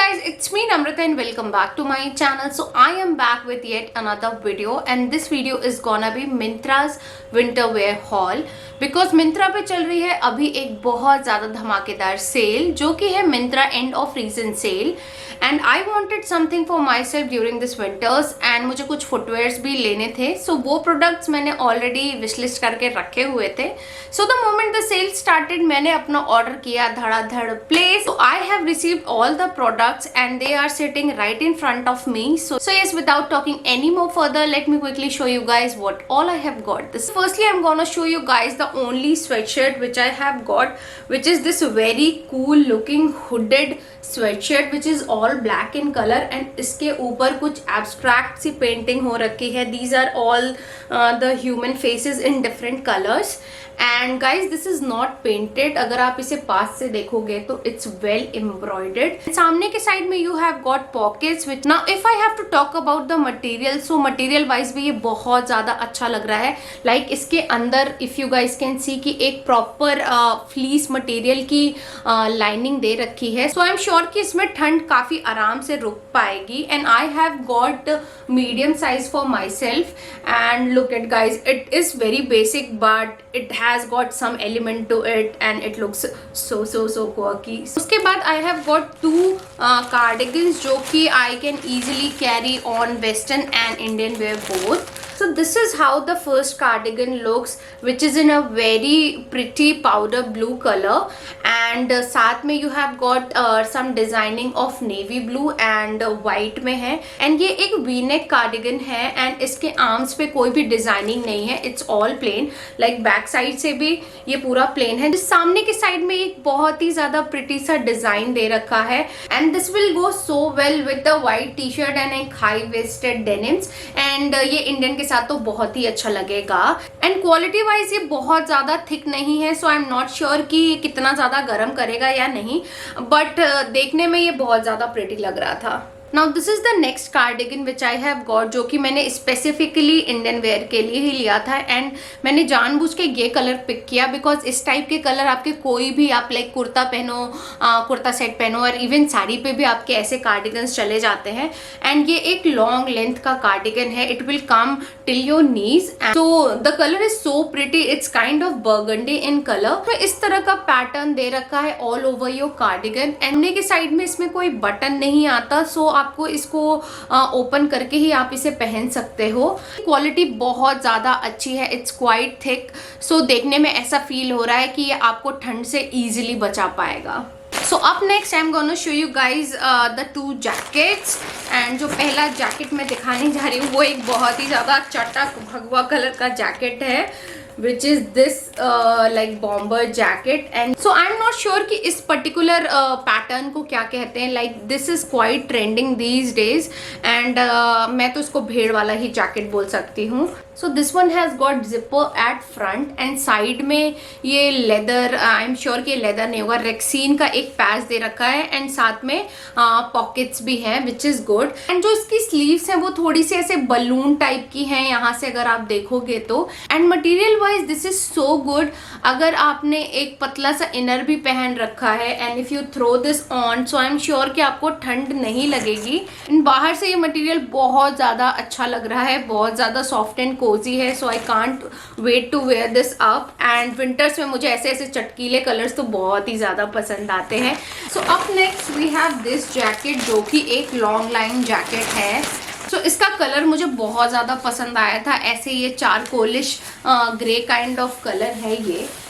guys, it's me Namrata and welcome back to my channel. So I am back with yet another video and this video is gonna be Myntra's winter wear haul because Myntra पे चल रही है अभी एक बहुत ज़्यादा धमाकेदार cell जो कि है Myntra end of season sale and I wanted something for my self during this winters and मुझे कुछ फुटवेयर्स भी लेने थे. सो वो प्रोडक्ट्स मैंने ऑलरेडी विशलिस्ट करके रखे हुए थे. So the moment the sale started मैंने अपना ऑर्डर किया धड़ाधड़ place. So I have received all the products and they are sitting right in front of me. So yes, without talking any more further, let me quickly show you guys what all I have got. This firstly I'm gonna show you guys the only sweatshirt which I have got, which is this very cool looking hooded sweatshirt which is all black in color and इसके ऊपर कुछ abstract सी painting हो रखी है. These are all the human faces in different colors. And guys, this is not painted. अगर आप इसे पास से देखोगे तो it's well embroidered. सामने के साइड में you have got pockets which now if I have to talk about the material, so material wise भी ये बहुत ज़्यादा अच्छा लग रहा है. Like इसके अंदर if you guys can see कि एक proper fleece material की lining दे रखी है. So I'm sure कि इसमें ठंड काफ़ी आराम से रुक पाएगी. And I have got medium size for myself. And look at guys, it is very basic but it has got some element to it and it looks so quirky. उसके बाद I have got two cardigans जो कि I can easily carry on western and Indian wear both. So this is how the first cardigan looks, which is in a very pretty powder blue color and साथ में you have got some designing of navy blue and white में है. and ये एक v-neck cardigan है and इसके arms पे कोई भी designing नहीं है. it's all plain. like back side से भी ये पूरा plain है. सामने की side में एक बहुत ही ज़्यादा pretty सा design दे रखा है and this will go so well with the white t-shirt and एक high waisted denims and ये Indian के साथ तो बहुत ही अच्छा लगेगा. एंड क्वालिटी वाइज ये बहुत ज़्यादा थिक नहीं है. So I am not sure कि ये कितना ज़्यादा गर्म करेगा या नहीं, बट देखने में ये बहुत ज़्यादा प्रेटी लग रहा था. Now this is the next cardigan which I have got जो कि मैंने स्पेसिफिकली इंडियन वेयर के लिए ही लिया था एंड मैंने जानबूझ के ये कलर पिक किया बिकॉज इस टाइप के कलर आपके कोई भी आप लाइक कुर्ता पहनो, कुर्ता सेट पहनो और इवन साड़ी पे भी आपके ऐसे कार्डिगन्स चले जाते हैं. एंड ये एक लॉन्ग लेंथ का कार्डिगन है. It will come till your knees. So the colour is so pretty. It's kind of burgundy in colour. तो इस तरह का पैटर्न दे रखा है all over your cardigan. And के साइड में इसमें कोई बटन नहीं आता. सो आपको इसको ओपन करके ही आप इसे पहन सकते हो. क्वालिटी बहुत ज़्यादा अच्छी है. It's quite thick. सो देखने में ऐसा फील हो रहा है कि ये आपको ठंड से इजीली बचा पाएगा. So up next I am gonna show you guys the two jackets. And जो पहला जैकेट मैं दिखाने जा रही हूँ वो एक बहुत ही ज़्यादा चटक भगवा कलर का जैकेट है which is this like bomber jacket. and so I'm not sure कि इस particular pattern को क्या कहते हैं. like this is quite trending these days and मैं तो इसको भेड़ वाला ही जैकेट बोल सकती हूँ. so this one has got zipper at front and side में ये लेदर, आई एम श्योर कि ये लेदर नहीं होगा, रेक्सीन का एक पैच दे रखा है एंड साथ में पॉकेट्स भी हैं विच इज़ गुड. एंड जो इसकी स्लीव्स हैं वो थोड़ी सी ऐसे बलून टाइप की हैं यहाँ से अगर आप देखोगे तो. And material wise this is so good. अगर आपने एक पतला सा इनर भी पहन रखा है and if you throw this on so I am sure कि आपको ठंड नहीं लगेगी. एंड बाहर से ये मटेरियल बहुत ज़्यादा अच्छा लग रहा है, बहुत ज़्यादा सॉफ्ट एंड कोजी है. So I can't wait to wear this up. And winters में मुझे ऐसे ऐसे चटकीले कलर्स तो बहुत ही ज़्यादा पसंद आते हैं. So up next we have this jacket जो कि एक लॉन्ग लाइन जैकेट है. सो इसका कलर मुझे बहुत ज़्यादा पसंद आया था. ऐसे ये चारकोलिश ग्रे काइंड ऑफ कलर है.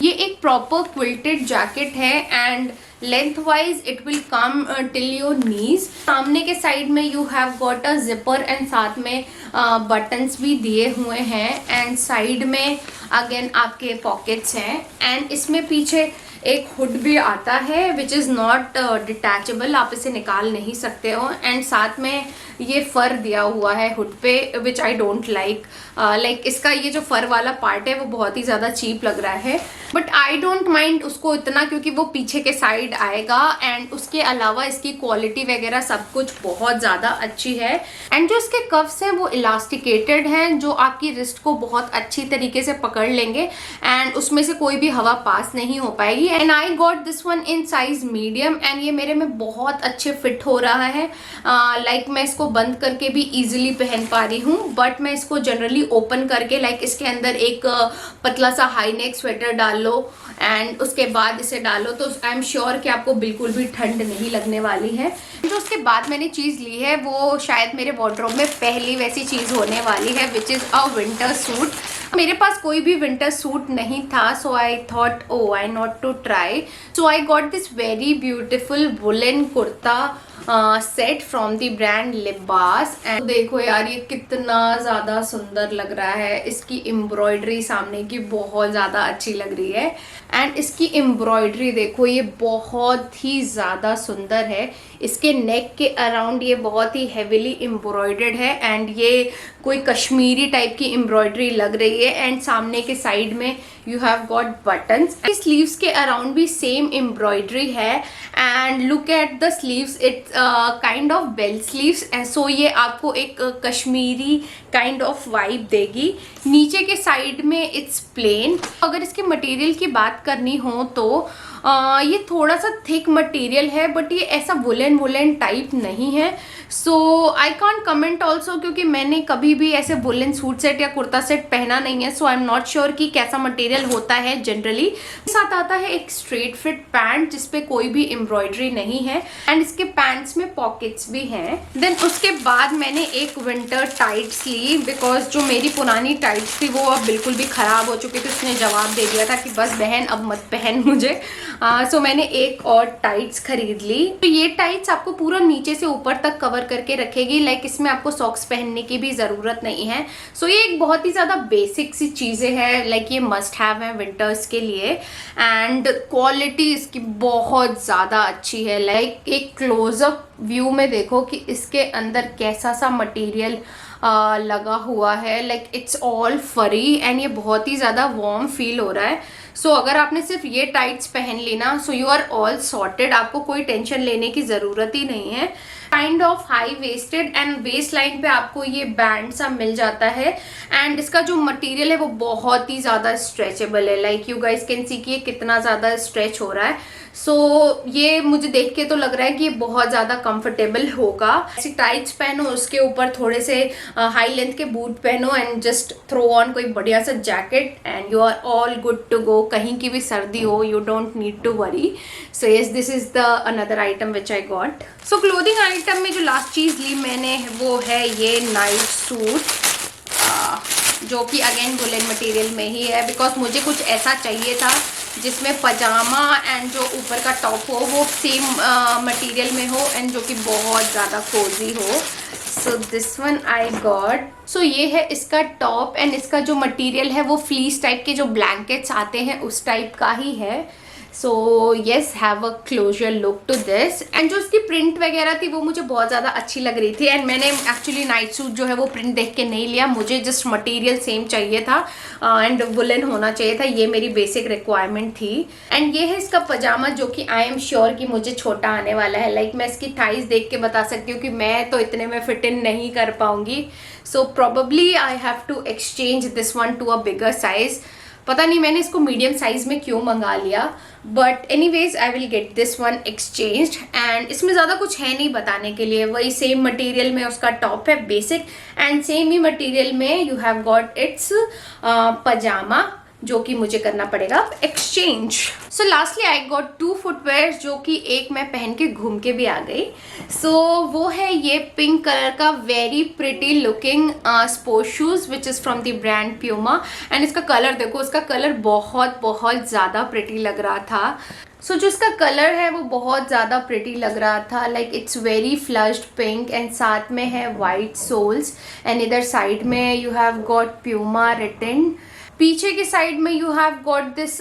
ये एक प्रॉपर क्विल्टेड जैकेट है and length wise it will come till your knees. सामने के साइड में you have got a zipper and साथ में बटन्स भी दिए हुए हैं एंड साइड में अगेन आपके पॉकेट्स हैं. एंड इसमें पीछे एक हुड भी आता है विच इज़ नॉट डिटैचेबल. आप इसे निकाल नहीं सकते हो. एंड साथ में ये फर दिया हुआ है हुड पे विच आई डोंट लाइक. लाइक इसका ये जो फर वाला पार्ट है वो बहुत ही ज़्यादा चीप लग रहा है. बट आई डोंट माइंड उसको इतना, क्योंकि वो पीछे के साइड आएगा एंड उसके अलावा इसकी क्वालिटी वगैरह सब कुछ बहुत ज़्यादा अच्छी है। एंड जो इसके कफ्स हैं वो इलास्टिकेटेड हैं, जो आपकी रिस्ट को बहुत अच्छी तरीके से पकड़ लेंगे एंड उसमें से कोई भी हवा पास नहीं हो पाएगी। And I got this one in size medium and ये मेरे में बहुत अच्छे फिट हो रहा है। लाइक मैं इसको बंद करके भी इजीली पहन पा रही हूँ, बट मैं इसको जनरली ओपन करके लाइक इसके अंदर एक पतला सा हाई नेक स्वेटर डाल लो एंड उसके बाद इसे डालो तो आई एम श्योर कि आपको बिल्कुल भी ठंड नहीं लगने वाली है। जो उसके बाद मैंने चीज़ ली है वो शायद मेरे वार्डरोब में पहली वैसी चीज़ होने वाली है, which is a winter suit. मेरे पास कोई भी विंटर सूट नहीं था, so I thought oh I not to try, so I got this very beautiful woollen kurta set from the brand Libas. And देखो यार ये कितना ज़्यादा सुंदर लग रहा है, इसकी एम्ब्रॉयडरी सामने की बहुत ज़्यादा अच्छी लग रही है एंड इसकी एम्ब्रॉयडरी देखो ये बहुत ही ज़्यादा सुंदर है। इसके नेक के अराउंड ये बहुत ही हेविली एम्ब्रॉयडर्ड है एंड ये कोई कश्मीरी टाइप की एम्ब्रॉयडरी लग रही है एंड सामने के साइड में you have got buttons. Sleeves के अराउंड भी सेम एम्ब्रॉयडरी है and look at the sleeves, it's kind of bell sleeves, so ये आपको एक कश्मीरी काइंड ऑफ वाइब देगी। नीचे के साइड में इट्स प्लेन। अगर इसके मटेरियल की बात करनी हो तो ये थोड़ा सा थिक मटेरियल है, बट ये ऐसा वुलन टाइप नहीं है, so I can't comment also, क्योंकि मैंने कभी भी ऐसे वुलन सूट सेट या कुर्ता सेट पहना नहीं है, so I am not sure कि कैसा मटेरियल होता है जनरली। साथ आता है एक स्ट्रेट फिट पैंट जिसपे कोई भी एम्ब्रॉयडरी नहीं है एंड इसके पैंट्स में पॉकेट्स भी हैं। देन उसके बाद मैंने एक विंटर टाइट्स ली, बिकॉज जो मेरी पुरानी टाइट्स थी वो अब बिल्कुल भी खराब हो चुकी थी। उसने जवाब दे दिया था कि बस बहन अब मत पहन मुझे, सो मैंने एक और टाइट्स खरीद ली। तो ये टाइट्स आपको पूरा नीचे से ऊपर तक कवर करके रखेगी, लाइक इसमें आपको सॉक्स पहनने की भी ज़रूरत नहीं है। सो ये एक बहुत ही ज़्यादा बेसिक सी चीज़ें हैं, लाइक ये मस्ट हैव है विंटर्स के लिए एंड क्वालिटी इसकी बहुत ज़्यादा अच्छी है। लाइक एक क्लोजअप व्यू में देखो कि इसके अंदर कैसा सा मटेरियल लगा हुआ है, लाइक इट्स ऑल फरी एंड ये बहुत ही ज़्यादा वार्म फील हो रहा है। सो अगर आपने सिर्फ ये टाइट्स पहन ली ना, so you are all sorted, आपको कोई टेंशन लेने की ज़रूरत ही नहीं है। Kind of high waisted and waist line पे आपको ये बैंड सा मिल जाता है एंड इसका जो मटेरियल है वो बहुत ही ज़्यादा स्ट्रेचेबल है, like you guys can see कि ये कितना ज़्यादा स्ट्रेच हो रहा है। सो ये मुझे देख के तो लग रहा है कि ये बहुत ज़्यादा कंफर्टेबल होगा। ऐसी टाइट्स पहनो, उसके ऊपर थोड़े से हाई लेंथ के बूट पहनो एंड जस्ट थ्रो ऑन कोई बढ़िया सा jacket and you are all good to go. कहीं की भी सर्दी हो, you don't need to worry. So yes, this is the another item which I got. So clothing item में जो लास्ट चीज़ ली मैंने वो है ये नाइट सूट, जो कि अगेन वुलन मटेरियल में ही है, बिकॉज मुझे कुछ ऐसा चाहिए था जिसमें पजामा एंड जो ऊपर का टॉप हो वो सेम मटेरियल में हो एंड जो कि बहुत ज़्यादा कोजी हो। So this one I got. So ये है इसका टॉप एंड इसका जो मटेरियल है वो फ्लीस टाइप के जो ब्लैंकेट्स आते हैं उस टाइप का ही है। So yes, have a closer look to this. And जो इसकी प्रिंट वगैरह थी वो मुझे बहुत ज़्यादा अच्छी लग रही थी एंड मैंने एक्चुअली नाइट सूट जो है वो प्रिंट देख के नहीं लिया, मुझे जस्ट मटेरियल सेम चाहिए था एंड वुलन होना चाहिए था, ये मेरी बेसिक रिक्वायरमेंट थी। एंड ये है इसका पजामा, जो कि आई एम श्योर कि मुझे छोटा आने वाला है। लाइक मैं इसकी थाइज देख के बता सकती हूँ कि मैं तो इतने में फिट इन नहीं कर पाऊंगी, so probably I have to exchange this one to a bigger size. पता नहीं मैंने इसको मीडियम साइज में क्यों मंगा लिया, but anyways I will get this one exchanged. And इसमें ज़्यादा कुछ है नहीं बताने के लिए, वही सेम मटेरियल में उसका टॉप है basic and same he material में यू हैव गॉट इट्स पजामा, जो कि मुझे करना पड़ेगा exchange. So lastly I got 2 footwear, जो कि एक मैं पहन के घूम के भी आ गई। सो वो है ये पिंक कलर का very pretty looking sports shoes which is from the brand Puma and इसका कलर देखो, उसका कलर बहुत ज़्यादा प्रिटी लग रहा था। सो जो इसका कलर है वो बहुत ज़्यादा प्रिटी लग रहा था, like it's very flushed pink and साथ में है वाइट सोल्स एंड इधर साइड में you have got Puma written. पीछे की साइड में you have got this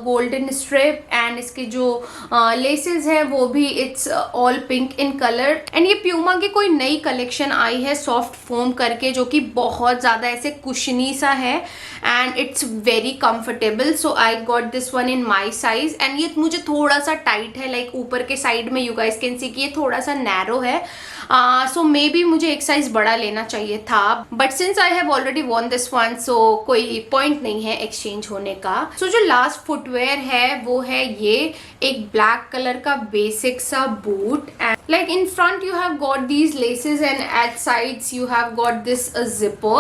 golden strip and इसके जो लेसेस हैं वो भी it's all pink in colour. And ये प्यूमा की कोई नई कलेक्शन आई है सॉफ्ट फोम करके, जो कि बहुत ज़्यादा ऐसे कुशनी सा है and it's very comfortable. So I got this one in my size and ये मुझे थोड़ा सा टाइट है, लाइक ऊपर के साइड में यू गाइस कैन सी कि ये थोड़ा सा नैरो है। सो मे बी मुझे एक साइज बड़ा लेना चाहिए था, but since I have already von this one so कोई पॉइंट नहीं है एक्सचेंज होने का। सो जो लास्ट फुटवेयर है वो है ये एक ब्लैक कलर का बेसिक सा boot and like in front you have got these laces and at sides you have got this zipper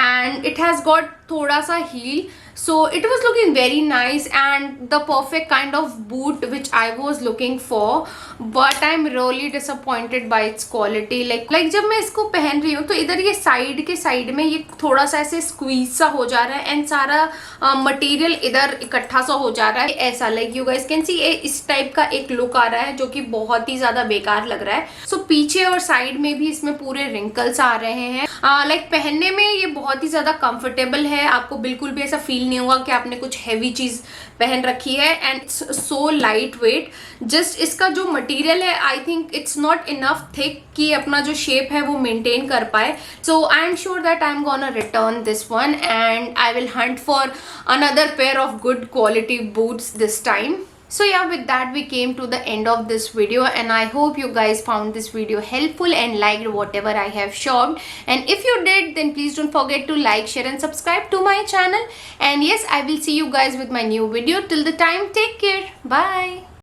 and it has got thoda sa heel, so it was looking very nice and the perfect kind of boot which I was looking for, but I'm really disappointed by its quality. like जब मैं इसको पहन रही हूँ तो इधर ये side के साइड में ये थोड़ा सा ऐसे स्क्वीज सा हो जा रहा है एंड सारा मटेरियल इधर इकट्ठा सा हो जा रहा है ऐसा, like you guys can see इस टाइप का एक लुक आ रहा है जो कि बहुत ही ज्यादा बेकार लग रहा है। सो पीछे और साइड में भी इसमें पूरे रिंकल्स आ रहे हैं। लाइक पहनने में ये बहुत ही ज्यादा कंफर्टेबल है, आपको बिल्कुल भी ऐसा फील नहीं होगा कि आपने कुछ हैवी चीज पहन रखी है and so lightweight. Just इसका जो मटेरियल है I think it's not enough thick कि अपना जो शेप है वो मेंटेन कर पाए। So I am sure that I am gonna return this one and I will hunt for another pair of good quality boots this time. So yeah, with that we came to the end of this video and I hope you guys found this video helpful and liked whatever I have shown, and if you did then please don't forget to like, share and subscribe to my channel, and yes, I will see you guys with my new video. Till the time, take care, bye.